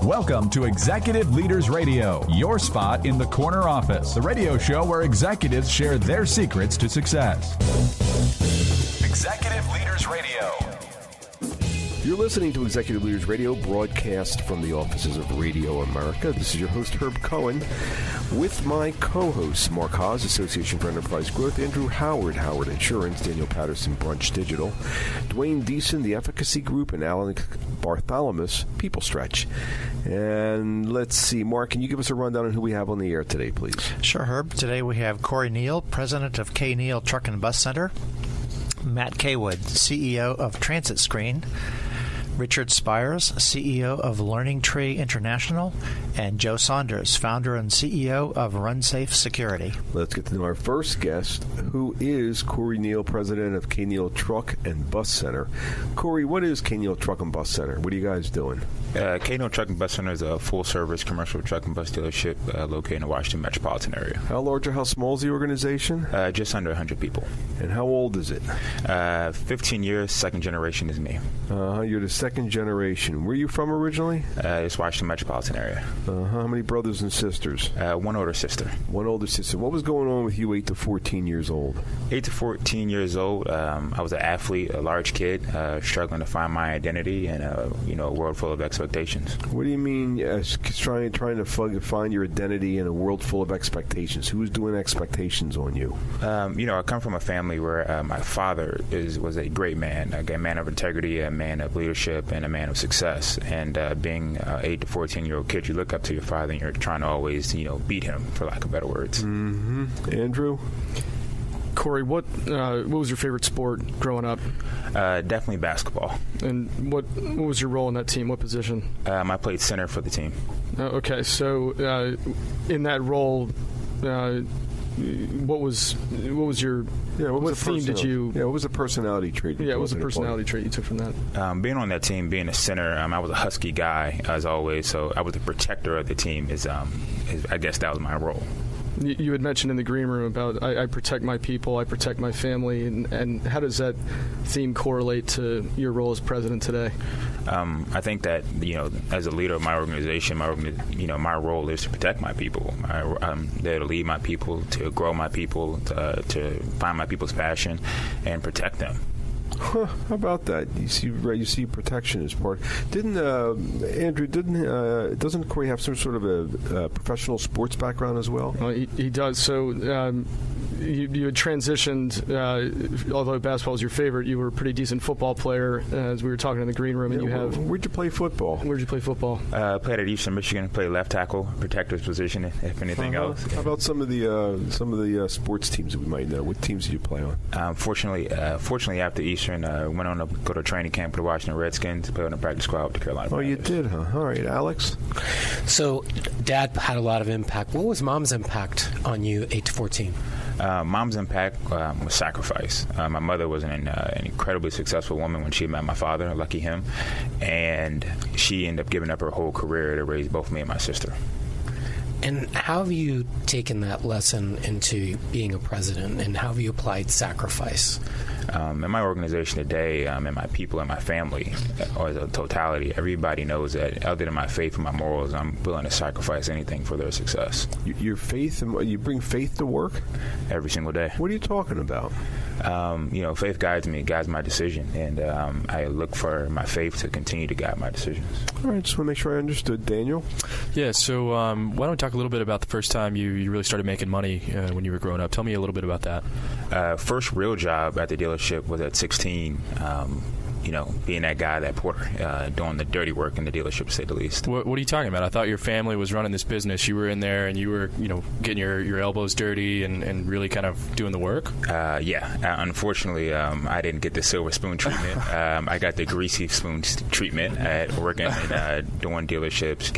Welcome to Executive Leaders Radio, your spot in the corner office, the radio show where executives share their secrets to success. Executive Leaders Radio. You're listening to Executive Leaders Radio, broadcast from the offices of Radio America. This is your host, Herb Cohen, with my co-hosts, Mark Haas, Association for Enterprise Growth, Andrew Howard, Howard Insurance, Daniel Patterson, Brunch Digital, Dwayne Deason, The Efficacy Group, and Alan Bartholomew, People Stretch. And let's see, Mark, can you give us a rundown on who we have on the air today, please? Sure, Herb. Today we have Korey Neal, president of K. Neal Truck and Bus Center, Matt Caywood, CEO of Transitscreen, Richard Spires, CEO of Learning Tree International, and Joe Saunders, founder and CEO of RunSafe Security. Let's get to know our first guest, who is Korey Neal, president of K. Neal Truck and Bus Center. Korey, what is K. Neal Truck and Bus Center? What are you guys doing? K. Neal Truck and Bus Center is a full-service commercial truck and bus dealership located in the Washington metropolitan area. How large or how small is the organization? Just under 100 people. And how old is it? 15 years, second generation is me. You're the second generation. Where are you from originally? It's Washington metropolitan area. How many brothers and sisters? One older sister. One older sister. What was going on with you 8 to 14 years old? 8 to 14 years old, I was an athlete, a large kid, struggling to find my identity in a world full of expectations. What do you mean trying to find your identity in a world full of expectations? Who's doing expectations on you? I come from a family where my father was a great man, a man of integrity, a man of leadership, and a man of success. And being an 8 to 14-year-old kid, you look up to your father and you're trying to always, beat him, for lack of better words. Mm-hmm. Andrew? Korey, what was your favorite sport growing up? Definitely basketball. And what was your role in that team? What position? I played center for the team. Okay, so in that role, what was your what theme did you? Yeah, what was the personality trait? What was the personality trait you took from that? Being on that team, being a center, I was a husky guy as always, so I was the protector of the team. I guess that was my role. You had mentioned in the green room about I protect my people, I protect my family, and how does that theme correlate to your role as president today? I think that as a leader of my organization, my role is to protect my people. I'm there to lead my people, to grow my people, to find my people's passion, and protect them. How about that? You see protection as part. Andrew, doesn't Korey have some sort of a professional sports background as well? He does. So you had transitioned, although basketball is your favorite, you were a pretty decent football player, as we were talking in the green room. And where'd you play football? Where'd you play football? Played at Eastern Michigan, played left tackle, protector's position, if anything else. How about some of the sports teams that we might know? What teams did you play on? Fortunately, after Eastern, went on to go to training camp with the Washington Redskins, play on the practice squad with the Carolina Panthers. You did, huh? All right, Alex? So, Dad had a lot of impact. What was Mom's impact on you, 8 to 14? Mom's impact was sacrifice. My mother was an incredibly successful woman when she met my father, lucky him, and she ended up giving up her whole career to raise both me and my sister. And how have you taken that lesson into being a president, and how have you applied sacrifice? In my organization today, and my people and my family, as a totality, everybody knows that other than my faith and my morals, I'm willing to sacrifice anything for their success. Your faith, you bring faith to work? Every single day. What are you talking about? Faith guides my decision, and I look for my faith to continue to guide my decisions. All right, just want to make sure I understood. Daniel? Yeah, so why don't we talk a little bit about the first time you really started making money when you were growing up? Tell me a little bit about that. First real job at the dealership was at 16. Being that guy, that porter, doing the dirty work in the dealership, to say the least. What are you talking about? I thought your family was running this business. You were in there and you were, getting your elbows dirty and really kind of doing the work? Unfortunately, I didn't get the silver spoon treatment. I got the greasy spoon treatment at working and doing dealerships,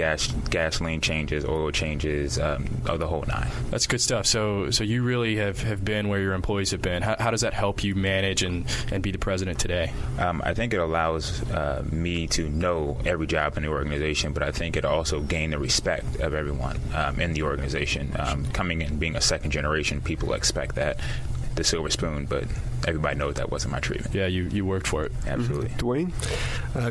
gasoline changes, oil changes, of the whole nine. That's good stuff. So you really have been where your employees have been. How does that help you manage and be the president today? I think it allows me to know every job in the organization, but I think it also gain the respect of everyone in the organization. Coming in, being a second generation, people expect that. the silver spoon, but everybody knows that wasn't my treatment. Yeah, you worked for it. Absolutely. Dwayne?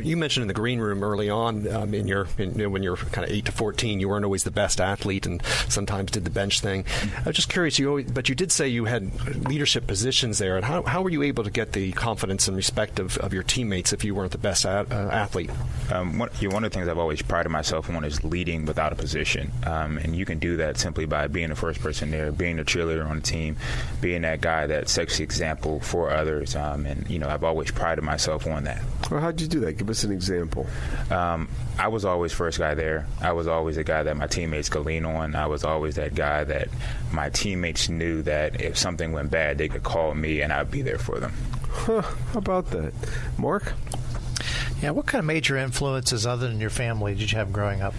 You mentioned in the green room early on, when you're kind of 8 to 14, you weren't always the best athlete and sometimes did the bench thing. I was just curious, but you did say you had leadership positions there. And how were you able to get the confidence and respect of your teammates if you weren't the best athlete? One of the things I've always prided myself on is leading without a position. And you can do that simply by being the first person there, being the cheerleader on the team, being that guy that sets the example for others. And I've always prided myself on that. Well, how'd you do that? Give us an example. I was always first guy there. I was always the guy that my teammates could lean on. I was always that guy that my teammates knew that if something went bad, they could call me and I'd be there for them. Huh, how about that? Mark? Yeah, what kind of major influences other than your family did you have growing up?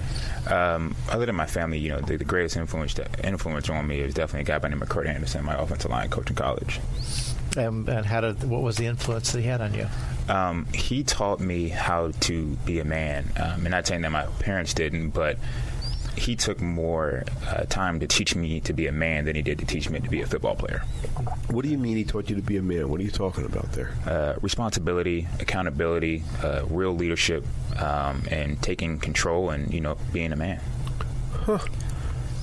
Other than my family, the greatest influence on me is definitely a guy by the name of Korey Anderson, my offensive line coach in college. And what was the influence that he had on you? He taught me how to be a man. And not saying that my parents didn't, but he took more time to teach me to be a man than he did to teach me to be a football player. What do you mean he taught you to be a man? What are you talking about there? Responsibility, accountability, real leadership, and taking control and, being a man. Huh.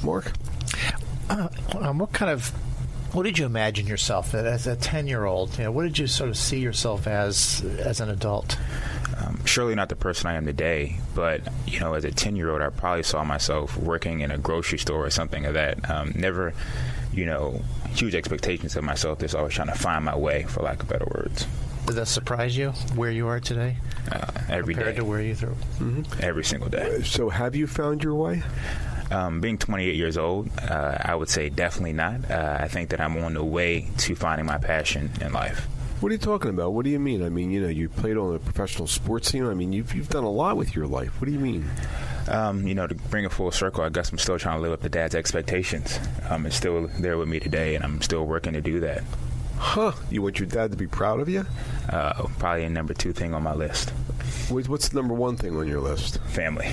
Mark? What did you imagine yourself as a 10-year-old? What did you sort of see yourself as an adult? Surely not the person I am today, but, as a 10-year-old, I probably saw myself working in a grocery store or something of that. Never, huge expectations of myself. Just always trying to find my way, for lack of better words. Does that surprise you, where you are today? Every day. Compared to where you threw? Mm-hmm. Every single day. So have you found your way? Being 28 years old, I would say definitely not. I think that I'm on the way to finding my passion in life. What are you talking about? What do you mean? I mean, you played on a professional sports team. I mean, you've done a lot with your life. What do you mean? To bring it full circle, I guess I'm still trying to live up to Dad's expectations. It's still there with me today, and I'm still working to do that. Huh. You want your dad to be proud of you? Probably a number 2 thing on my list. What's the number 1 thing on your list? Family.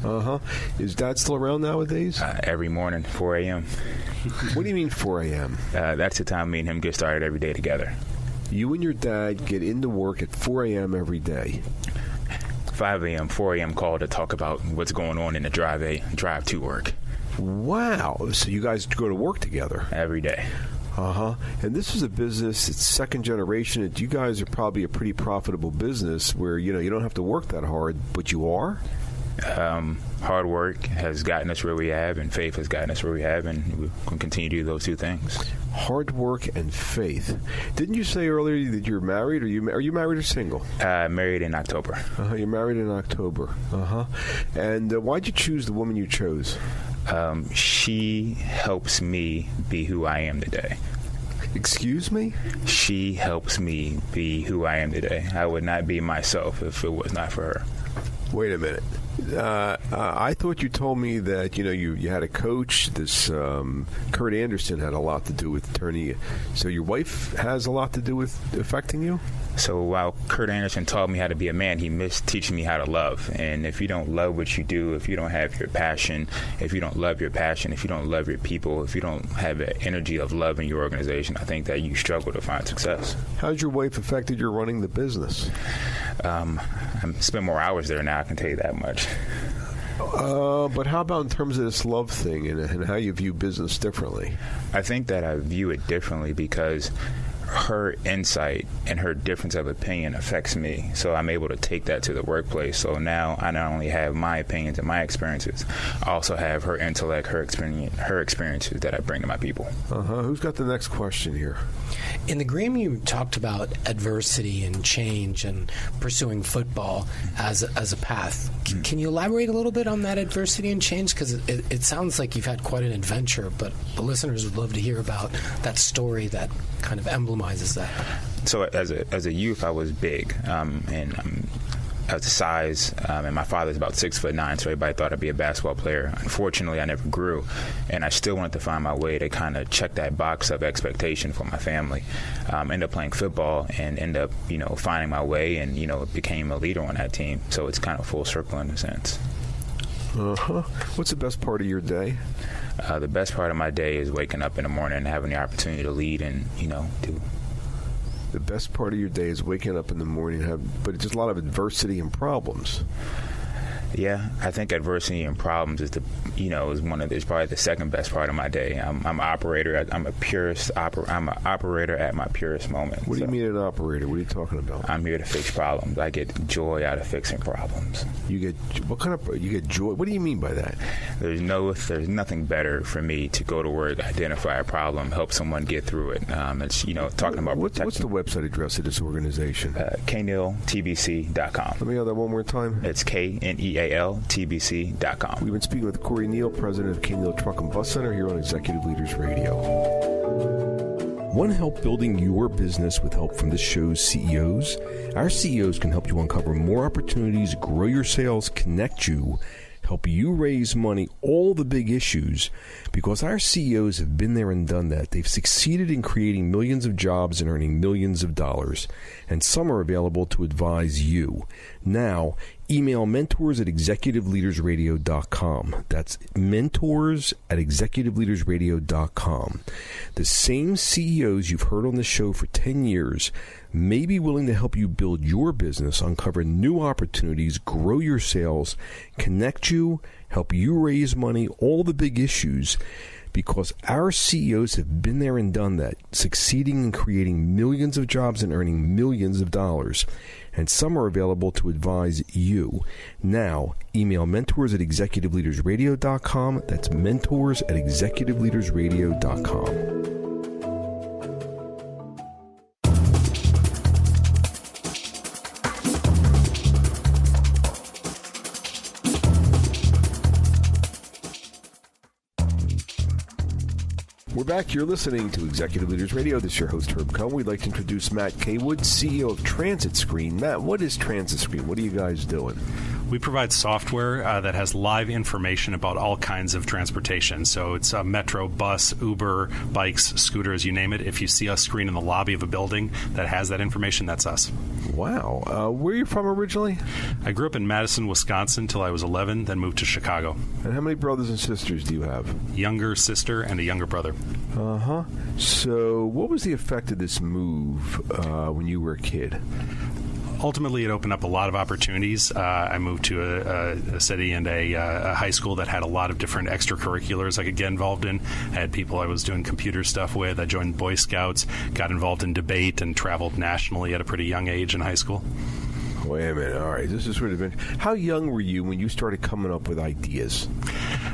Uh-huh. Is Dad still around nowadays? Every morning, 4 a.m. What do you mean 4 a.m.? That's the time me and him get started every day together. You and your dad get into work at 4 a.m. every day. 5 a.m., 4 a.m. call to talk about what's going on in the drive to work. Wow. So you guys go to work together? Every day. Uh-huh. And this is a business, it's second generation. You guys are probably a pretty profitable business where, you don't have to work that hard, but you are? Hard work has gotten us where we have, and faith has gotten us where we have, and we can continue to do those 2 things. Hard work and faith. Didn't you say earlier that you're married? Are you married or single? Married in October. You're married in October. And why'd you choose the woman you chose? She helps me be who I am today. Excuse me? She helps me be who I am today. I would not be myself if it was not for her. Wait a minute. I thought you told me that you had a coach. This Kurt Anderson had a lot to do with turning you. So your wife has a lot to do with affecting you? So while Kurt Anderson taught me how to be a man, he missed teaching me how to love. And if you don't love what you do, if you don't have your passion, if you don't love your passion, if you don't love your people, if you don't have an energy of love in your organization, I think that you struggle to find success. How's your wife affected your running the business? I spend more hours there now, I can tell you that much. But how about in terms of this love thing and how you view business differently? I think that I view it differently because her insight and her difference of opinion affects me. So I'm able to take that to the workplace. So now I not only have my opinions and my experiences, I also have her intellect, her experiences that I bring to my people. Who's got the next question here? In the green, you talked about adversity and change and pursuing football as a path. Can you elaborate a little bit on that adversity and change? Because it sounds like you've had quite an adventure, but the listeners would love to hear about that story that kind of emblemizes that. So as a youth, I was big, and I was the size, and my father's about 6'9", so everybody thought I'd be a basketball player. Unfortunately, I never grew, and I still wanted to find my way to kind of check that box of expectation for my family. Ended up playing football and ended up, finding my way and, became a leader on that team. So it's kind of full circle in a sense. What's the best part of your day? The best part of my day is waking up in the morning and having the opportunity to lead and, do. The best part of your day is waking up in the morning, but it's just a lot of adversity and problems. Yeah, I think adversity and problems is is probably the second best part of my day. I'm an operator. I'm a purist. I'm an operator at my purest moment. What do you mean an operator? What are you talking about? I'm here to fix problems. I get joy out of fixing problems. You get joy? What do you mean by that? There's nothing better for me to go to work, identify a problem, help someone get through it. It's talking about protection. What's the website address of this organization? KNealTBC.com. Let me have that one more time. It's KNEALTBC.com. We've been speaking with Korey Neal, president of Neal Truck and Bus Center, here on Executive Leaders Radio. Want help building your business with help from this show's CEOs? Our CEOs can help you uncover more opportunities, grow your sales, connect you, help you raise money, all the big issues, because our CEOs have been there and done that. They've succeeded in creating millions of jobs and earning millions of dollars, and some are available to advise you. Now, email mentors@executiveleadersradio.com. That's mentors@executiveleadersradio.com. The same CEOs you've heard on the show for 10 years may be willing to help you build your business, uncover new opportunities, grow your sales, connect you, help you raise money, all the big issues, because our CEOs have been there and done that, succeeding in creating millions of jobs and earning millions of dollars. And some are available to advise you. Now, email mentors@executiveleadersradio.com. That's mentors@executiveleadersradio.com. We're back. You're listening to Executive Leaders Radio. This is your host, Herb Cohen. We'd like to introduce Matt Caywood, CEO of Transitscreen. Matt, what is Transitscreen? What are you guys doing? We provide software that has live information about all kinds of transportation. So it's a metro, bus, Uber, bikes, scooters, you name it. If you see a screen in the lobby of a building that has that information, that's us. Wow. Where are you from originally? I grew up in Madison, Wisconsin till I was 11, then moved to Chicago. And how many brothers and sisters do you have? Younger sister and a younger brother. Uh-huh. So what was the effect of this move when you were a kid? Ultimately, it opened up a lot of opportunities. I moved to a city and a high school that had a lot of different extracurriculars I could get involved in. I had people I was doing computer stuff with. I joined Boy Scouts, got involved in debate, and traveled nationally at a pretty young age in high school. Wait a minute. All right. This is sort of how young were you when you started coming up with ideas?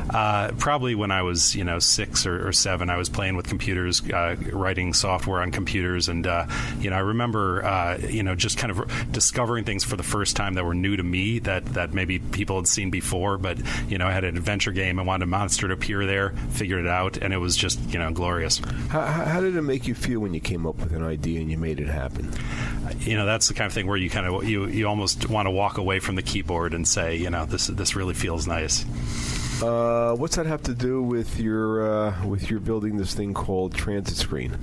Probably when I was, 6 or 7. I was playing with computers, writing software on computers, and I remember, just kind of discovering things for the first time that were new to me that maybe people had seen before. But I had an adventure game. I wanted a monster to appear there. Figured it out, and it was just glorious. How did it make you feel when you came up with an idea and you made it happen? That's the kind of thing where you almost want to walk away from the keyboard and say, this really feels nice. What's that have to do with your building this thing called Transitscreen?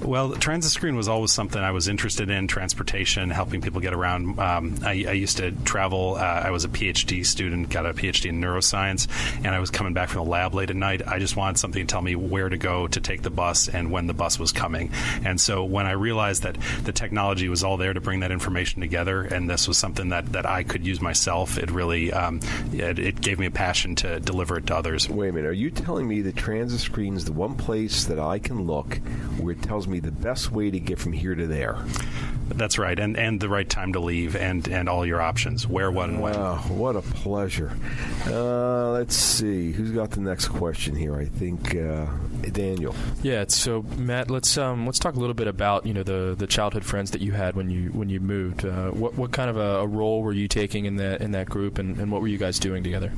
Well, Transitscreen was always something I was interested in, transportation, helping people get around. I used to travel. I was a PhD student, got a PhD in neuroscience, and I was coming back from the lab late at night. I just wanted something to tell me where to go to take the bus and when the bus was coming. And so when I realized that the technology was all there to bring that information together, and this was something that I could use myself, it really it gave me a passion to deliver it to others. Wait a minute. Are you telling me that Transitscreen is the one place that I can look where it tells me the best way to get from here to there? That's right, and the right time to leave, and all your options, where, what, and when. Oh, what a pleasure. Let's see. Who's got the next question here? I think Daniel. Yeah, so Matt, let's talk a little bit about the childhood friends that you had when you moved. What kind of a role were you taking in that group, and what were you guys doing together?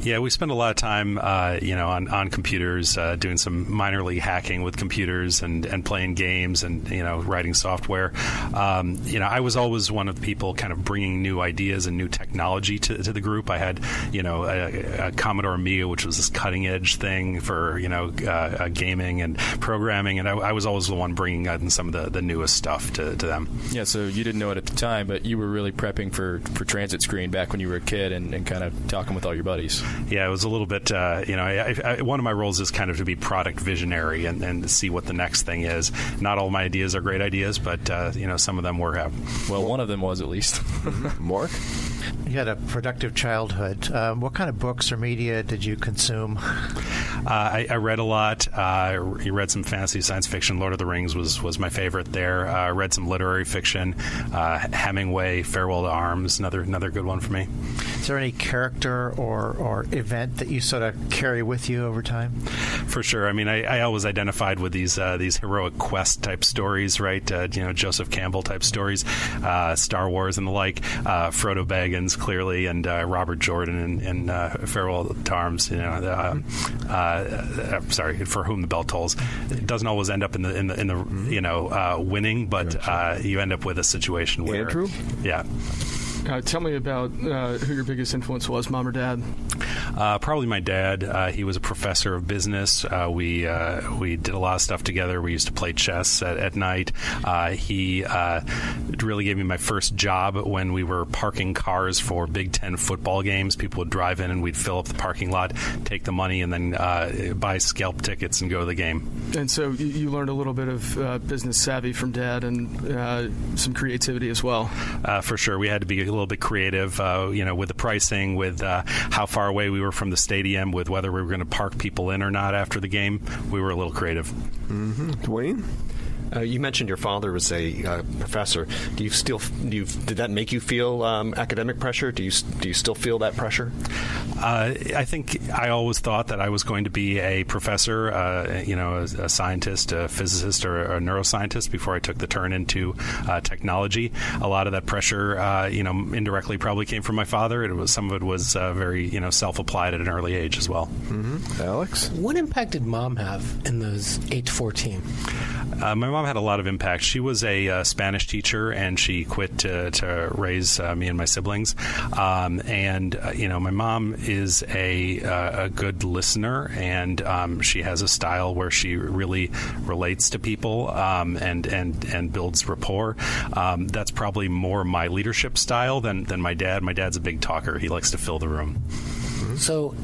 Yeah, we spent a lot of time on computers, doing some minor league hacking with computers and playing games and writing software. I was always one of the people kind of bringing new ideas and new technology to the group. I had, a Commodore Amiga, which was this cutting edge thing for, gaming and programming, and I was always the one bringing in some of the newest stuff to them. Yeah, so you didn't know it at the time, but you were really prepping for Transitscreen back when you were a kid and kind of talking with all your buddies. Yeah, it was a little bit, one of my roles is kind of to be product visionary and see what the next thing is. Not all my ideas are great ideas, but, some of them were. Well, one of them was at least. Mark? You had a productive childhood. What kind of books or media did you consume? I read a lot. I read some fantasy science fiction. Lord of the Rings was my favorite there. I read some literary fiction. Hemingway, Farewell to Arms, another good one for me. Is there any character or event that you sort of carry with you over time? For sure. I mean, I always identified with these heroic quest type stories, right? Joseph Campbell type stories, Star Wars and the like. Frodo Baggins, clearly, and Robert Jordan in Farewell to Arms. Sorry, For Whom the Bell Tolls. It doesn't always end up in the winning, but you end up with a situation where Andrew? Yeah. Tell me about who your biggest influence was, mom or dad? Probably my dad. He was a professor of business. We did a lot of stuff together. We used to play chess at night. He really gave me my first job when we were parking cars for Big Ten football games. People would drive in and we'd fill up the parking lot, take the money, and then buy scalp tickets and go to the game. And so you learned a little bit of business savvy from dad and some creativity as well. For sure. We had to be a little bit creative, with the pricing, with how far away we were from the stadium, with whether we were going to park people in or not after the game. We were a little creative. Mm-hmm. Dwayne? You mentioned your father was a professor. Did that make you feel academic pressure? Do you still feel that pressure? I think I always thought that I was going to be a professor, a scientist, a physicist, or a neuroscientist before I took the turn into technology. A lot of that pressure, indirectly probably came from my father. Some of it was very, self-applied at an early age as well. Mm-hmm. Alex? What impact did mom have in those 8 to 14? My mom had a lot of impact. She was a Spanish teacher, and she quit to raise me and my siblings. My mom is a good listener, and she has a style where she really relates to people and builds rapport. That's probably more my leadership style than my dad. My dad's a big talker. He likes to fill the room. So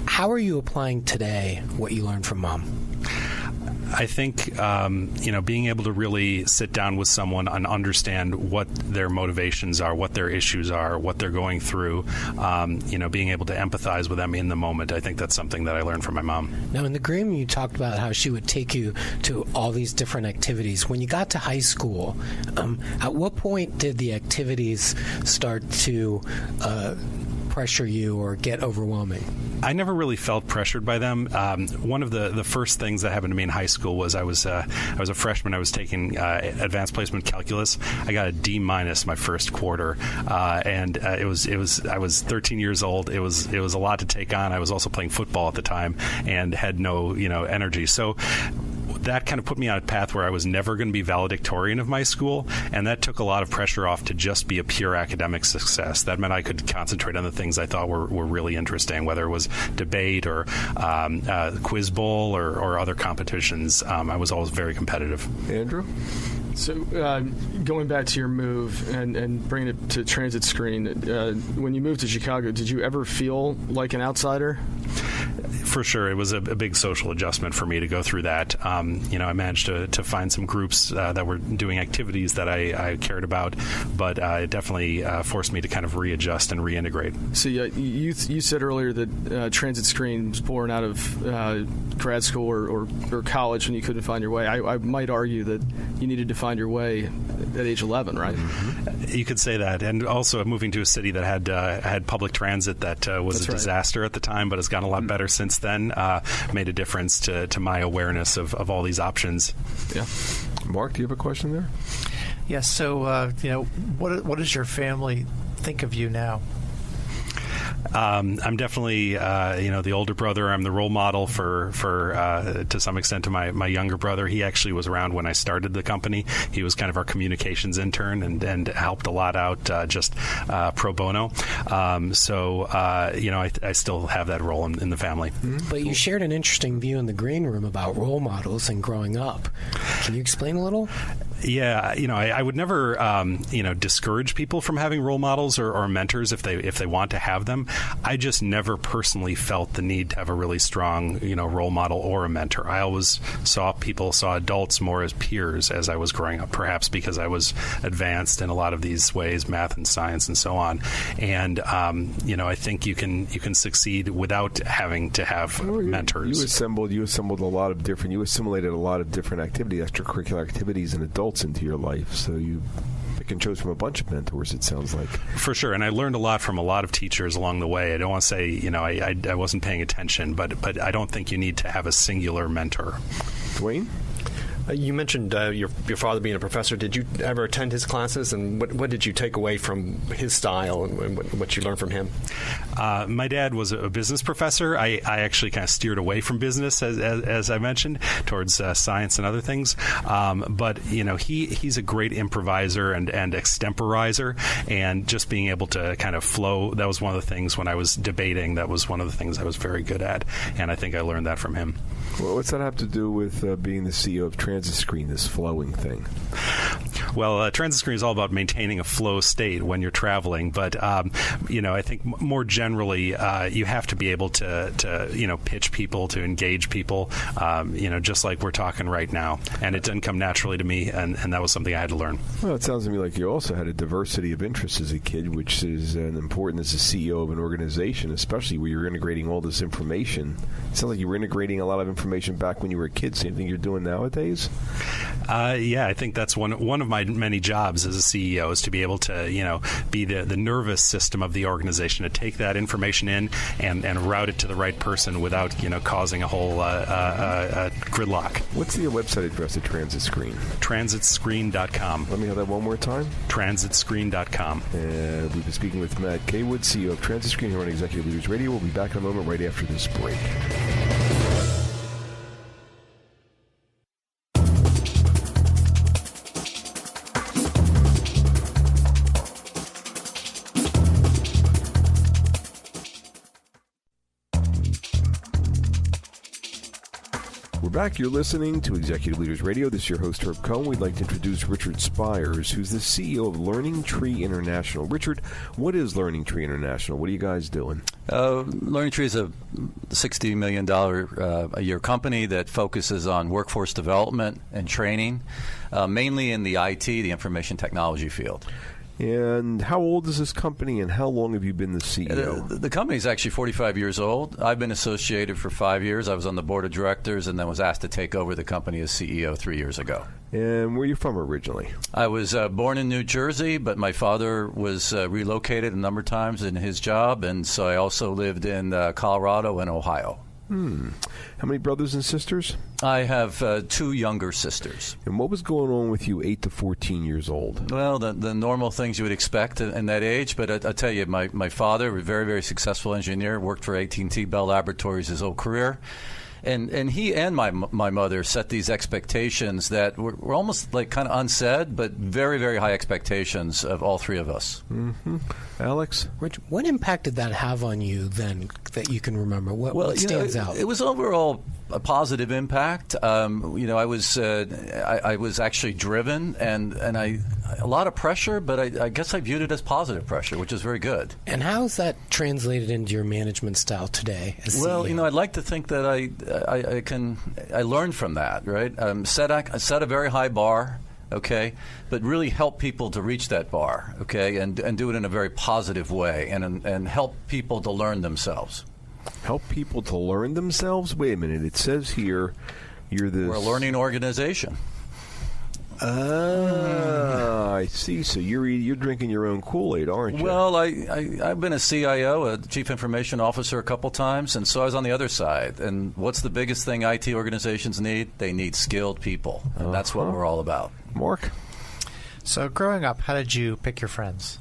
how are you applying today what you learned from mom? I think, being able to really sit down with someone and understand what their motivations are, what their issues are, what they're going through, being able to empathize with them in the moment. I think that's something that I learned from my mom. Now, in the Green Room, you talked about how she would take you to all these different activities. When you got to high school, at what point did the activities start to pressure you or get overwhelming? I never really felt pressured by them. One of the first things that happened to me in high school was I was a freshman. I was taking advanced placement calculus. I got a D- my first quarter, and I was 13 years old. It was a lot to take on. I was also playing football at the time and had no energy. So that kind of put me on a path where I was never going to be valedictorian of my school, and that took a lot of pressure off to just be a pure academic success. That meant I could concentrate on the things I thought were really interesting, whether it was debate or quiz bowl or other competitions. I was always very competitive. Andrew? So going back to your move and bringing it to Transitscreen, when you moved to Chicago, did you ever feel like an outsider? For sure. It was a big social adjustment for me to go through that. I managed to find some groups that were doing activities that I cared about, but it definitely forced me to kind of readjust and reintegrate. So you said earlier that Transitscreen was born out of grad school or college when you couldn't find your way. I might argue that you needed to find your way at age 11, right? Mm-hmm. You could say that. And also moving to a city that had public transit that was That's a disaster at the time, but has gotten a lot better since then, made a difference to my awareness of all these options. Yeah. Mark, do you have a question there? Yes. So, what does your family think of you now? I'm definitely, the older brother. I'm the role model for to some extent to my younger brother. He actually was around when I started the company. He was kind of our communications intern and helped a lot out just pro bono. I still have that role in the family. Mm-hmm. But you shared an interesting view in the green room about role models and growing up. Can you explain a little? Yeah, I would never, discourage people from having role models or mentors if they want to have them. I just never personally felt the need to have a really strong, role model or a mentor. I always saw adults more as peers as I was growing up, perhaps because I was advanced in a lot of these ways, math and science and so on. And I think you can succeed without having to have mentors. You assimilated a lot of different activities, extracurricular activities, and adults into your life. So you pick and chose from a bunch of mentors, it sounds like. For sure, and I learned a lot from a lot of teachers along the way. I don't want to say, I wasn't paying attention, but I don't think you need to have a singular mentor. Dwayne? You mentioned your father being a professor. Did you ever attend his classes, and what did you take away from his style and what you learned from him? My dad was a business professor. I actually kind of steered away from business, as I mentioned, towards science and other things. But he's a great improviser and extemporizer, and just being able to kind of flow. That was one of the things when I was debating. That was one of the things I was very good at, and I think I learned that from him. Well, what's that have to do with being the CEO of Transitscreen, this flowing thing? Well, Transitscreen is all about maintaining a flow state when you're traveling. But, I think more generally, you have to be able to pitch people, to engage people, just like we're talking right now. And it didn't come naturally to me, and that was something I had to learn. Well, it sounds to me like you also had a diversity of interests as a kid, which is important as a CEO of an organization, especially where you're integrating all this information. It sounds like you were integrating a lot of information back when you were a kid. Same thing you're doing nowadays? Yeah, I think that's one of my many jobs as a CEO is to be able to, be the nervous system of the organization, to take that information in and route it to the right person without, causing a whole gridlock. What's the website address of Transitscreen? Transitscreen.com. Let me have that one more time. Transitscreen.com. And we've been speaking with Matt Caywood, CEO of Transitscreen here on Executive Leaders Radio. We'll be back in a moment right after this break. Back, you're listening to Executive Leaders Radio. This is your host, Herb Cohen. We'd like to introduce Richard Spires, who's the CEO of Learning Tree International. Richard, what is Learning Tree International? What are you guys doing? Learning Tree is a $60 million a year company that focuses on workforce development and training, mainly in the IT, the information technology field. And how old is this company, and how long have you been the CEO? The company is actually 45 years old. I've been associated for 5 years. I was on the board of directors and then was asked to take over the company as CEO 3 years ago. And where are you from originally? I was born in New Jersey, but my father was relocated a number of times in his job, and so I also lived in Colorado and Ohio. How many brothers and sisters? I have 2 younger sisters. And what was going on with you 8 to 14 years old? Well, the normal things you would expect in that age, but I tell you, my father, a very, very successful engineer, worked for AT&T Bell Laboratories his whole career. And he and my mother set these expectations that were almost like kind of unsaid, but very, very high expectations of all 3 of us. Mm-hmm. Alex? Rich, what impact did that have on you then that you can remember? What stands out? It was overall a positive impact. I was actually driven and a lot of pressure, but I guess I viewed it as positive pressure, which is very good. And how is that translated into your management style today as Well, CEO? I'd like to think that I learned from that, right? Set a very high bar, okay, but really help people to reach that bar, okay, and do it in a very positive way and help people to learn themselves. Help people to learn themselves? Wait a minute. It says here you're We're a learning organization. I see. So you're drinking your own Kool-Aid, aren't you? Well, I've been a CIO, a Chief Information Officer, a couple times, and so I was on the other side. And what's the biggest thing IT organizations need? They need skilled people, and that's what we're all about. Mark? So growing up, how did you pick your friends?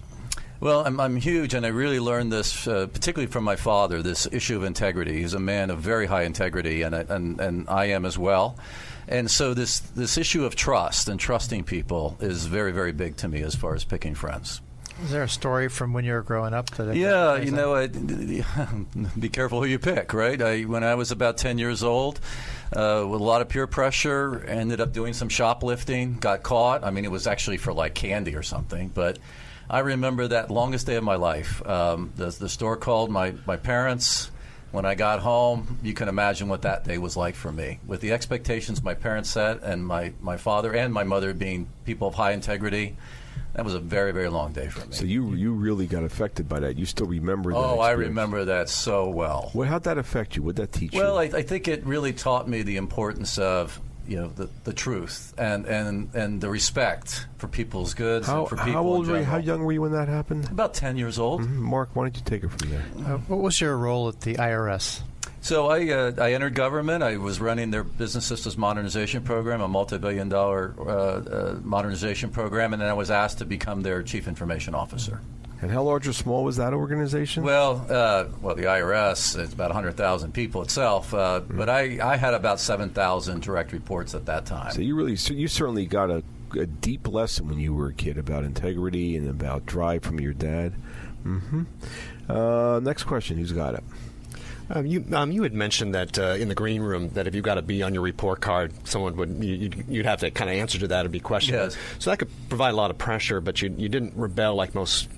Well, I'm huge, and I really learned this, particularly from my father, this issue of integrity. He's a man of very high integrity, and I am as well. And so this issue of trust and trusting people is very, very big to me as far as picking friends. Is there a story from when you were growing up? Be careful who you pick, right? When I was about 10 years old, with a lot of peer pressure, ended up doing some shoplifting, got caught. I mean, it was actually for like candy or something, but I remember that longest day of my life. The store called my parents. When I got home, you can imagine what that day was like for me. With the expectations my parents set, and my father and my mother being people of high integrity, that was a very, very long day for me. So you really got affected by that. You still remember that experience? I remember that so well. Well, how'd that affect you? What'd that teach you? Well, I think it really taught me the importance of the truth and the respect for people's goods and for people how old in general. were you? How young were you when that happened? About 10 years old. Mm-hmm. Mark, why don't you take it from there? What was your role at the IRS? So I entered government. I was running their business systems modernization program, a multi-billion-dollar modernization program, and then I was asked to become their chief information officer. And how large or small was that organization? Well, the IRS, it's about 100,000 people itself, but I had about 7,000 direct reports at that time. So you certainly got a deep lesson when you were a kid about integrity and about drive from your dad. Mm-hmm. Next question, who's got it? You had mentioned that in the green room that if you got a B on your report card, someone you'd have to kind of answer to that or be questioned. Yes. So that could provide a lot of pressure, but you didn't rebel like most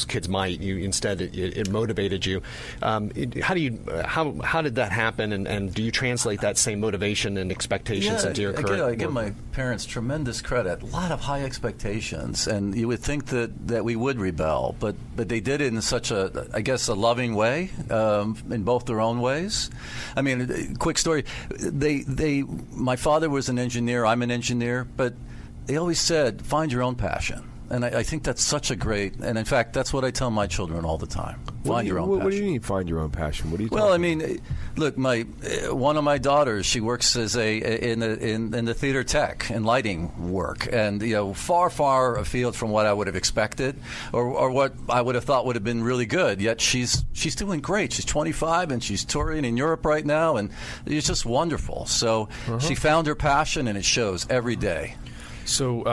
kids might. Instead it motivated you. How did that happen, and do you translate that same motivation and expectations into your current work? I give my parents tremendous credit. A lot of high expectations, and you would think that we would rebel, but they did it in such a loving way, in both their own ways. I mean, quick story. My father was an engineer. I'm an engineer, but they always said, find your own passion. And I think that's such a great, and in fact, that's what I tell my children all the time. Find your own passion. What do you mean, find your own passion? What do you? Well, I mean, look, one of my daughters, she works as in the theater tech and lighting work, and far afield from what I would have expected, or what I would have thought would have been really good. Yet she's doing great. She's 25 and she's touring in Europe right now, and it's just wonderful. So she found her passion, and it shows every day. So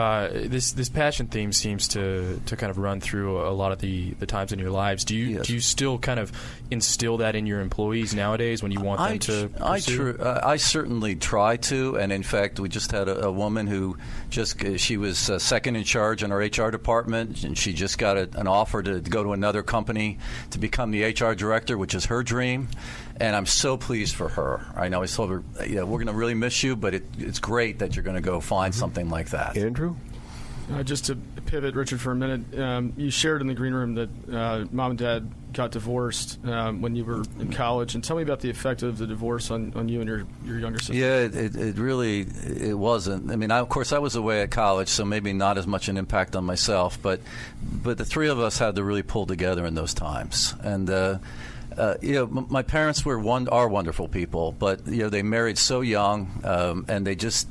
this passion theme seems to kind of run through a lot of the times in your lives. Do you still kind of instill that in your employees nowadays when you want them to pursue? I certainly try to, and in fact, we just had a woman who she was second in charge in our HR department, and she just got an offer to go to another company to become the HR director, which is her dream. And I'm so pleased for her. I know I told her, we're going to really miss you, but it's great that you're going to go find something like that. Andrew? Just to pivot, Richard, for a minute, you shared in the green room that mom and dad got divorced when you were in college. And tell me about the effect of the divorce on you and your younger sister. Yeah, it really wasn't. I mean, of course, I was away at college, so maybe not as much an impact on myself. But the three of us had to really pull together in those times. And my parents are wonderful people, but they married so young, and they just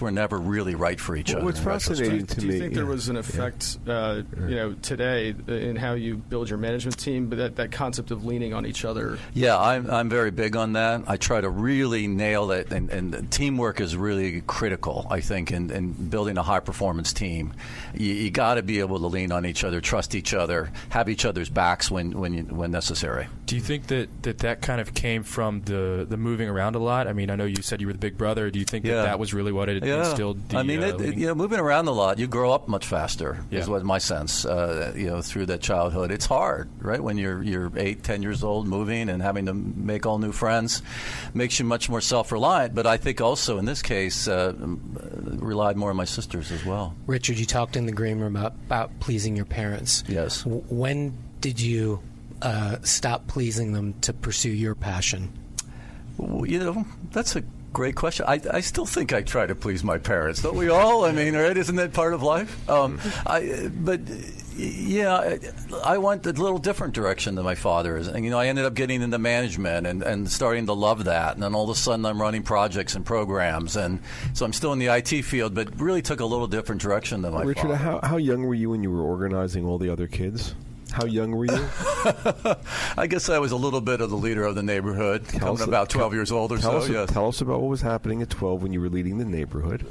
were never really right for each other. What's fascinating to me? Do you think there was an effect, today in how you build your management team, but that concept of leaning on each other? Yeah, I'm very big on that. I try to really nail it, and teamwork is really critical, I think, in building a high-performance team. You got to be able to lean on each other, trust each other, have each other's backs when necessary. Do you think that kind of came from the moving around a lot? I mean, I know you said you were the big brother. Do you think that was really what it instilled? Moving around a lot, you grow up much faster. Is what my sense. Through that childhood, it's hard, right? When you're 8, 10 years old, moving and having to make all new friends, makes you much more self-reliant. But I think also in this case, relied more on my sisters as well. Richard, you talked in the green room about pleasing your parents. Yes. When did you stop pleasing them to pursue your passion? That's a Great question. I still think I try to please my parents. Don't we all? I mean, right? Isn't that part of life? But I went a little different direction than my father is. And, I ended up getting into management and starting to love that. And then all of a sudden I'm running projects and programs. And so I'm still in the IT field, but really took a little different direction than my Richard, father. how young were you when you were organizing all the other kids? How young were you? I guess I was a little bit of the leader of the neighborhood, about 12 years old or so. Yes. Tell us about what was happening at 12 when you were leading the neighborhood.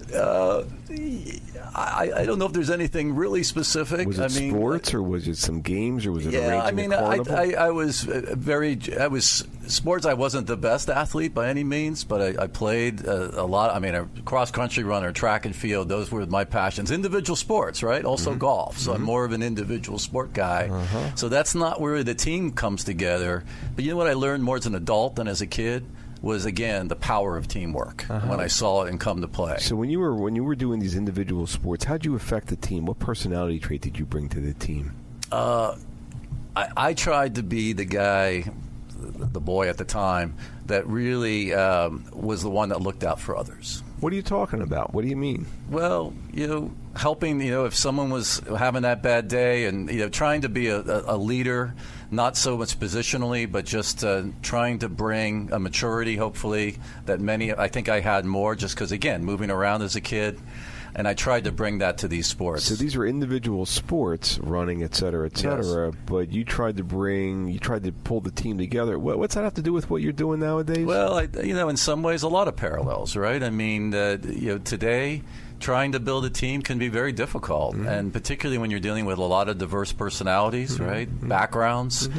I don't know if there's anything really specific. Was it sports, or was it some games, or was it arranging a carnival? I was sports. I wasn't the best athlete by any means, but I played a lot. I mean, a cross-country runner, track and field, those were my passions. Individual sports, right? Also golf. So I'm more of an individual sport guy. So that's not where the team comes together. But you know what I learned more as an adult than as a kid was, again, the power of teamwork when I saw it and come to play. So when you were doing these individual sports, how did you affect the team? What personality trait did you bring to the team? I tried to be the guy, the boy at the time, that really was the one that looked out for others. What are you talking about? What do you mean? Well, helping, if someone was having that bad day and, trying to be a leader, not so much positionally, but just trying to bring a maturity, hopefully, that I think I had more just because, again, moving around as a kid. And I tried to bring that to these sports. So these were individual sports, running, et cetera, yes. But you tried to pull the team together. What's that have to do with what you're doing nowadays? Well, in some ways, a lot of parallels, right? I mean, today, trying to build a team can be very difficult, and particularly when you're dealing with a lot of diverse personalities, right? Backgrounds.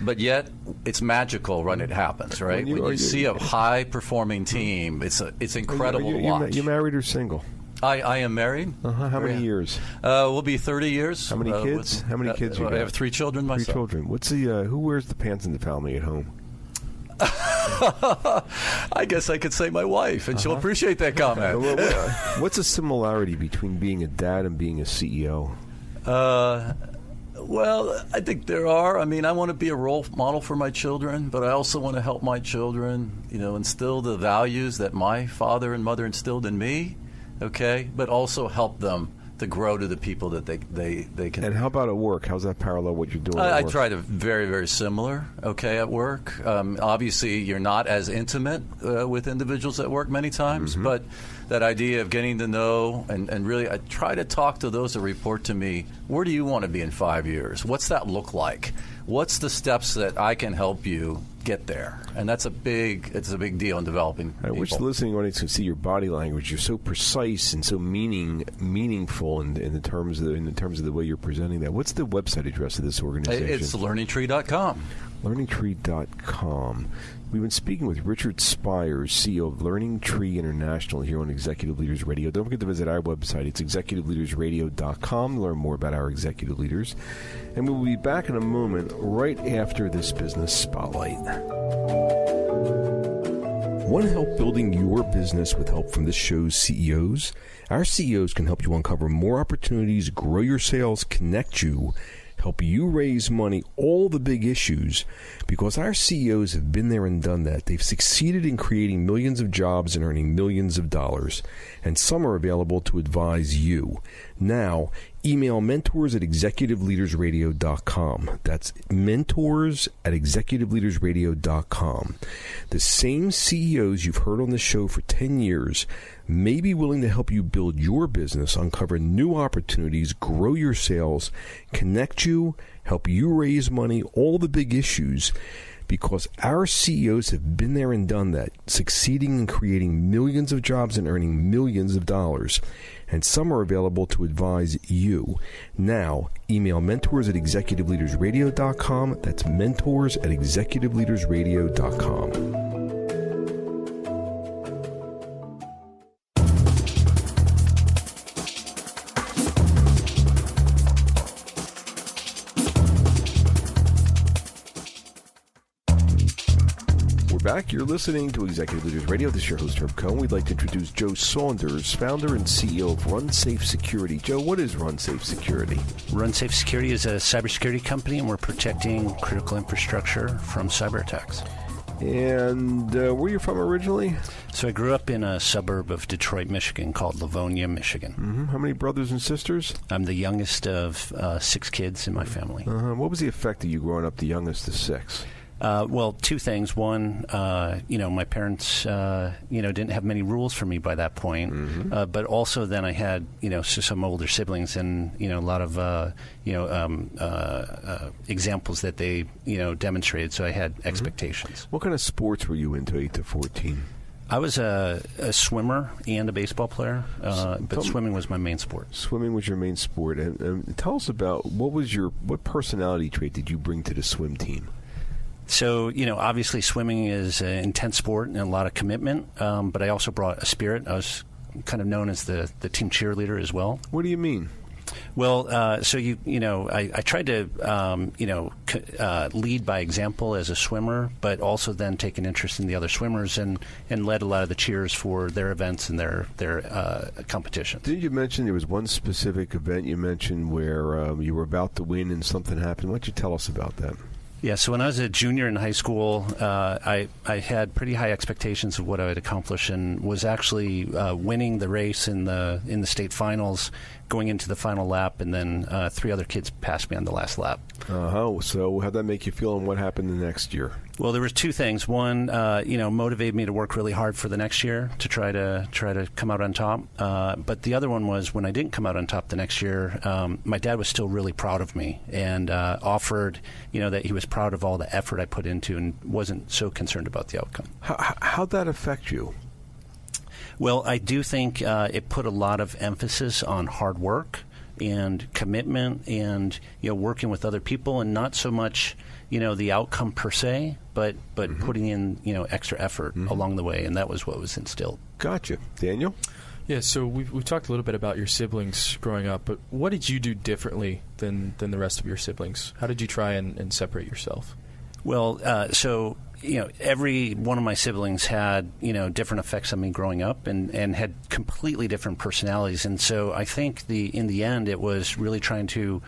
But yet, it's magical when it happens, right? When you see a high-performing team, it's incredible to watch. You married or single? I am married. How many years? We'll be 30 years. How many kids? How many kids you got? I have 3 children myself. 3 children. What's who wears the pants in the family at home? I guess I could say my wife, and she'll appreciate that comment. What's the similarity between being a dad and being a CEO? Well, I think there are. I mean, I want to be a role model for my children, but I also want to help my children, instill the values that my father and mother instilled in me. Okay, but also help them to grow to the people that they can. And how about at work? How's that parallel what you're doing? I try to very, very similar. Okay, at work, obviously you're not as intimate with individuals at work many times, but that idea of getting to know and really, I try to talk to those that report to me. Where do you want to be in 5 years? What's that look like? What's the steps that I can help you get there? And it's a big deal in developing people. I wish the listening audience could see your body language. You're so precise and so meaningful in the terms of the way you're presenting that. What's the website address of this organization? It's learningtree.com. Learningtree.com. We've been speaking with Richard Spires, CEO of Learning Tree International here on Executive Leaders Radio. Don't forget to visit our website. It's executiveleadersradio.com to learn more about our executive leaders. And we'll be back in a moment right after this business spotlight. Want to help building your business with help from this show's CEOs? Our CEOs can help you uncover more opportunities, grow your sales, connect you, help you raise money, all the big issues, because our CEOs have been there and done that. They've succeeded in creating millions of jobs and earning millions of dollars, and some are available to advise you. Now, email mentors@executiveleadersradio.com. That's mentors@executiveleadersradio.com. The same CEOs you've heard on the show for 10 years may be willing to help you build your business, uncover new opportunities, grow your sales, connect you, help you raise money, all the big issues, because our CEOs have been there and done that, succeeding in creating millions of jobs and earning millions of dollars. And some are available to advise you. Now, email mentors@executiveleadersradio.com. That's mentors@executiveleadersradio.com. Back. You're listening to Executive Leaders Radio. This is your host, Herb Cohen. We'd like to introduce Joe Saunders, founder and CEO of RunSafe Security. Joe, what is RunSafe Security? RunSafe Security is a cybersecurity company, and we're protecting critical infrastructure from cyber attacks. And where are you from originally? So I grew up in a suburb of Detroit, Michigan called Livonia, Michigan. Mm-hmm. How many brothers and sisters? I'm the youngest of 6 kids in my family. What was the effect of you growing up the youngest of 6? Well, 2 things. One, my parents, didn't have many rules for me by that point. Mm-hmm. But also then I had, some older siblings and, a lot of, examples that they, demonstrated. So I had expectations. What kind of sports were you into 8 to 14? I was a swimmer and a baseball player, but swimming was my main sport. Swimming was your main sport. And tell us about what personality trait did you bring to the swim team? So, obviously swimming is an intense sport and a lot of commitment, but I also brought a spirit. I was kind of known as the team cheerleader as well. What do you mean? Well, I tried to, lead by example as a swimmer, but also then take an interest in the other swimmers and led a lot of the cheers for their events and their competitions. Didn't you mention there was one specific event you mentioned where you were about to win and something happened? Why don't you tell us about that? Yeah, so when I was a junior in high school, I had pretty high expectations of what I would accomplish, and was actually winning the race in the state finals, going into the final lap, and then 3 other kids passed me on the last lap. So how'd that make you feel, and what happened the next year? Well, there was 2 things. One, motivated me to work really hard for the next year to try to come out on top. But the other one was when I didn't come out on top the next year, my dad was still really proud of me and offered, that he was proud of all the effort I put into and wasn't so concerned about the outcome. How'd that affect you? Well, I do think it put a lot of emphasis on hard work and commitment and, working with other people, and not so much, the outcome per se, but mm-hmm. putting in, extra effort mm-hmm. along the way, and that was what was instilled. Gotcha. Daniel? Yeah, so we've talked a little bit about your siblings growing up, but what did you do differently than the rest of your siblings? How did you try and separate yourself? Well, every one of my siblings had, different effects on me growing up and had completely different personalities. And so I think in the end, it was really trying to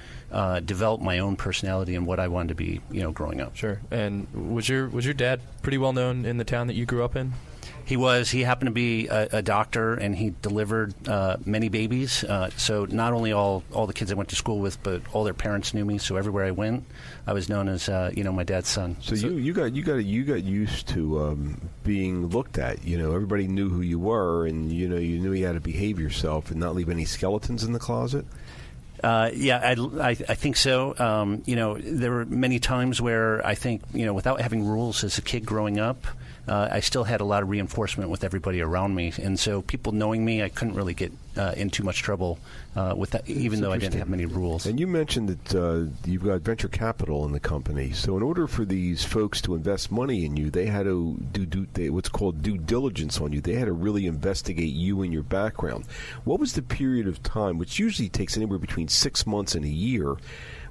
develop my own personality and what I wanted to be, growing up. Sure. And was your dad pretty well known in the town that you grew up in? He was. He happened to be a doctor, and he delivered many babies. So not only all the kids I went to school with, but all their parents knew me. So everywhere I went, I was known as my dad's son. So you got used to being looked at. Everybody knew who you were, and you knew you had to behave yourself and not leave any skeletons in the closet. Yeah, I think so. There were many times where I think, without having rules as a kid growing up, I still had a lot of reinforcement with everybody around me. And so people knowing me, I couldn't really get in too much trouble with that, even though I didn't have many rules. And you mentioned that you've got venture capital in the company. So in order for these folks to invest money in you, they had to do what's called due diligence on you. They had to really investigate you and your background. What was the period of time, which usually takes anywhere between 6 months and a year,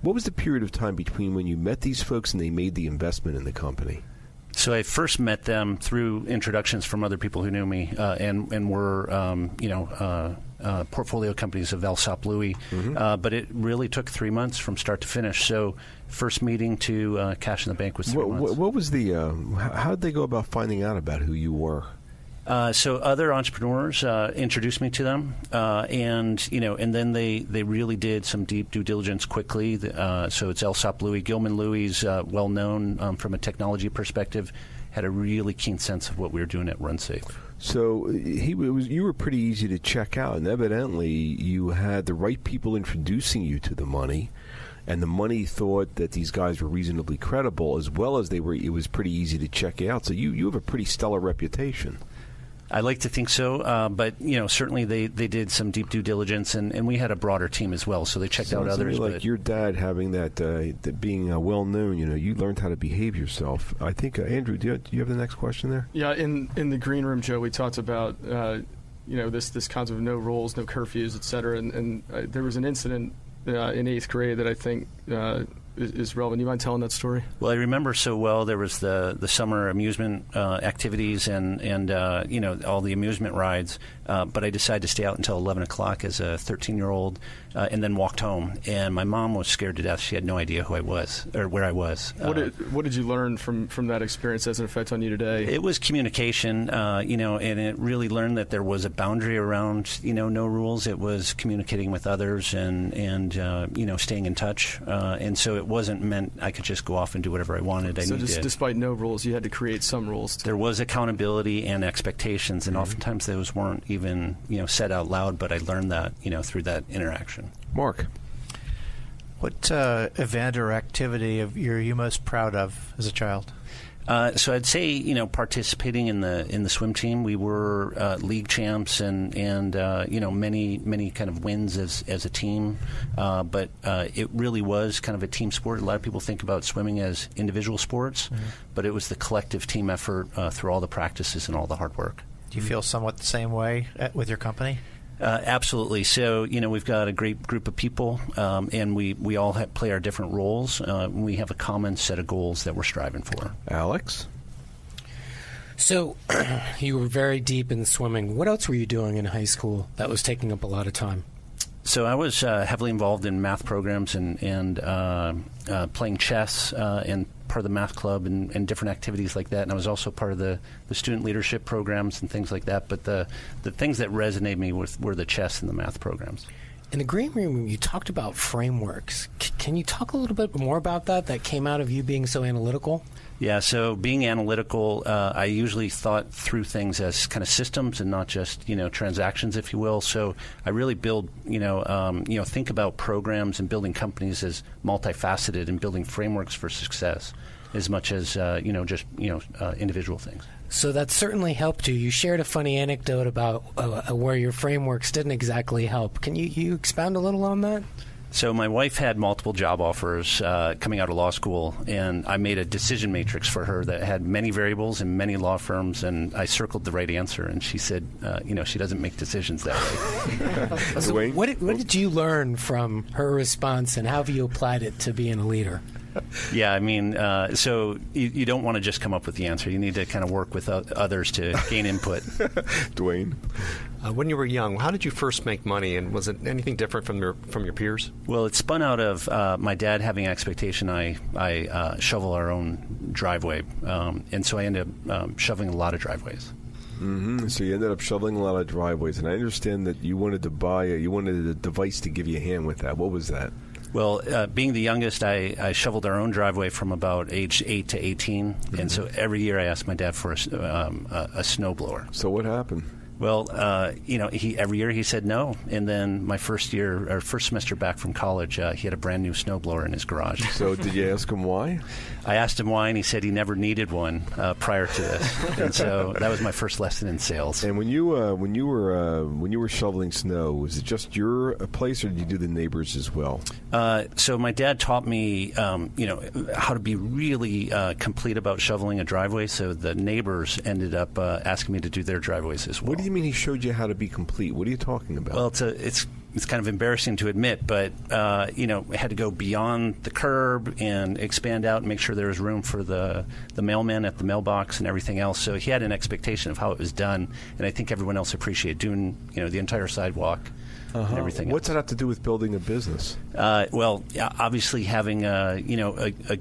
what was the period of time between when you met these folks and they made the investment in the company? So I first met them through introductions from other people who knew me and were, portfolio companies of Alsop Louis. Mm-hmm. But it really took 3 months from start to finish. So first meeting to cash in the bank was 3 months. What was how did they go about finding out about who you were? So other entrepreneurs introduced me to them, and then they really did some deep due diligence quickly. So it's Alsop Louis. Gilman Louis, well known from a technology perspective, had a really keen sense of what we were doing at RunSafe. So you were pretty easy to check out, and evidently you had the right people introducing you to the money. And the money thought that these guys were reasonably credible, as well as it was pretty easy to check out. So you have a pretty stellar reputation. I like to think so, but certainly they did some deep due diligence, and we had a broader team as well, so they checked out others. Like your dad having that being well known, you learned how to behave yourself. I think Andrew, do you have the next question there? Yeah, in the green room, Joe, we talked about this concept of no rules, no curfews, et cetera, and there was an incident in 8th grade that I think is relevant. Do you mind telling that story? Well, I remember so well. There was the summer amusement activities and all the amusement rides, but I decided to stay out until 11 o'clock as a 13-year-old and then walked home. And my mom was scared to death. She had no idea who I was or where I was. What did you learn from that experience as an effect on you today? It was communication, and it really learned that there was a boundary around, no rules. It was communicating with others and staying in touch. And so it wasn't meant I could just go off and do whatever I wanted. So despite no rules, you had to create some rules. There was accountability and expectations, and oftentimes those weren't even said out loud, but I learned that through that interaction. Mark, what event or activity are you most proud of as a child? So I'd say participating in the swim team. We were league champs and many kind of wins as a team, but it really was kind of a team sport. A lot of people think about swimming as individual sports, but it was the collective team effort through all the practices and all the hard work. Do you feel somewhat the same way with your company? Absolutely. So, we've got a great group of people, and we all play our different roles. We have a common set of goals that we're striving for. Alex? So, you were very deep in swimming. What else were you doing in high school that was taking up a lot of time? So I was heavily involved in math programs and playing chess and part of the math club and different activities like that. And I was also part of the student leadership programs and things like that. But the things that resonated me were the chess and the math programs. In the green room, you talked about frameworks. Can you talk a little bit more about that came out of you being so analytical? Yeah, so being analytical, I usually thought through things as kind of systems and not just, transactions, if you will. So I really build, think about programs and building companies as multifaceted and building frameworks for success as much as, individual things. So that certainly helped you. You shared a funny anecdote about where your frameworks didn't exactly help. Can you expound a little on that? So my wife had multiple job offers coming out of law school, and I made a decision matrix for her that had many variables and many law firms, and I circled the right answer, and she said, she doesn't make decisions that way. So what did you learn from her response, and how have you applied it to being a leader? Yeah, I mean, so you don't want to just come up with the answer. You need to kind of work with others to gain input. Dwayne? When you were young, how did you first make money, and was it anything different from your peers? Well, it spun out of my dad having an expectation I shovel our own driveway, and so I ended up shoveling a lot of driveways. Mm-hmm. So you ended up shoveling a lot of driveways, and I understand that you wanted a device to give you a hand with that. What was that? Well, being the youngest, I shoveled our own driveway from about age 8 to 18, and so every year I asked my dad for a snowblower. So what happened? Well, every year he said no, and then my first semester back from college, he had a brand new snowblower in his garage. So did you ask him why? I asked him why, and he said he never needed one prior to this, and so that was my first lesson in sales. And when you were shoveling snow, was it just your place, or did you do the neighbors as well? So my dad taught me, how to be really complete about shoveling a driveway. So the neighbors ended up asking me to do their driveways as well. What do you mean he showed you how to be complete? What are you talking about? Well, it's kind of embarrassing to admit, but had to go beyond the curb and expand out and make sure there was room for the mailman at the mailbox and everything else. So he had an expectation of how it was done, and I think everyone else appreciated doing the entire sidewalk. And everything What's else. that have to do with building a business? Well, obviously having a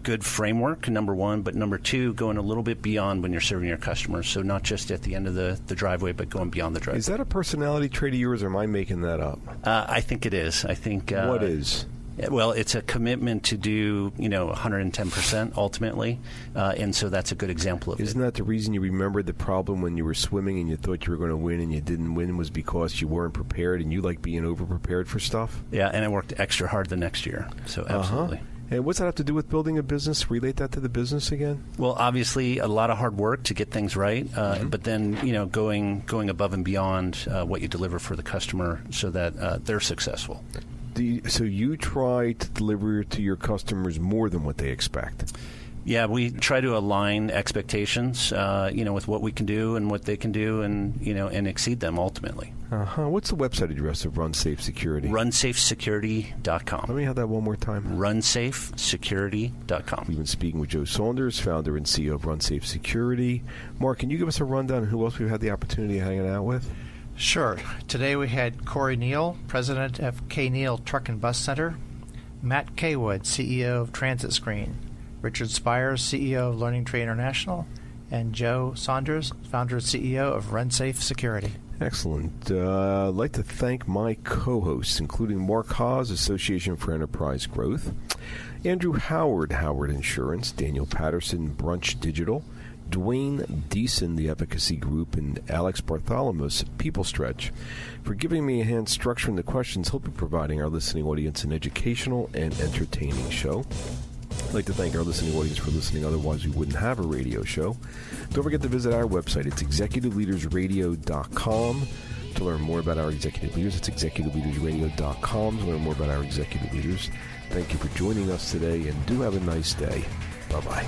good framework, number one, but number two, going a little bit beyond when you're serving your customers. So not just at the end of the driveway, but going beyond the driveway. Is that a personality trait of yours, or am I making that up? I think it is. I think what is? Well, it's a commitment to do 110% ultimately, and so that's a good example of it. Isn't that the reason you remembered the problem when you were swimming and you thought you were going to win and you didn't win was because you weren't prepared, and you like being over-prepared for stuff? Yeah, and I worked extra hard the next year, so absolutely. And what's that have to do with building a business? Relate that to the business again? Well, obviously, a lot of hard work to get things right, but then going above and beyond what you deliver for the customer so that they're successful. So you try to deliver to your customers more than what they expect? Yeah, we try to align expectations, with what we can do and what they can do, and and exceed them ultimately. What's the website address of RunSafe Security? RunSafeSecurity.com. Let me have that one more time. RunSafeSecurity.com. We've been speaking with Joe Saunders, founder and CEO of RunSafe Security. Mark, can you give us a rundown of who else we've had the opportunity of hanging out with? Sure. Today we had Korey Neal, president of Neal Truck and Bus Center, Matt Caywood, CEO of Transitscreen, Richard Spires, CEO of Learning Tree International, and Joe Saunders, founder and CEO of RunSafe Security. Excellent. I'd like to thank my co-hosts, including Mark Haas, Association for Enterprise Growth, Andrew Howard, Howard Insurance, Daniel Patterson, Brunch Digital, Dwayne Deason, the Efficacy Group, and Alex Bartholomew, People Stretch, for giving me a hand structuring the questions, he'll be providing our listening audience an educational and entertaining show. I'd like to thank our listening audience for listening, otherwise we wouldn't have a radio show. Don't forget to visit our website. It's executiveleadersradio.com to learn more about our executive leaders. It's executiveleadersradio.com to learn more about our executive leaders. Thank you for joining us today, and do have a nice day. Bye-bye.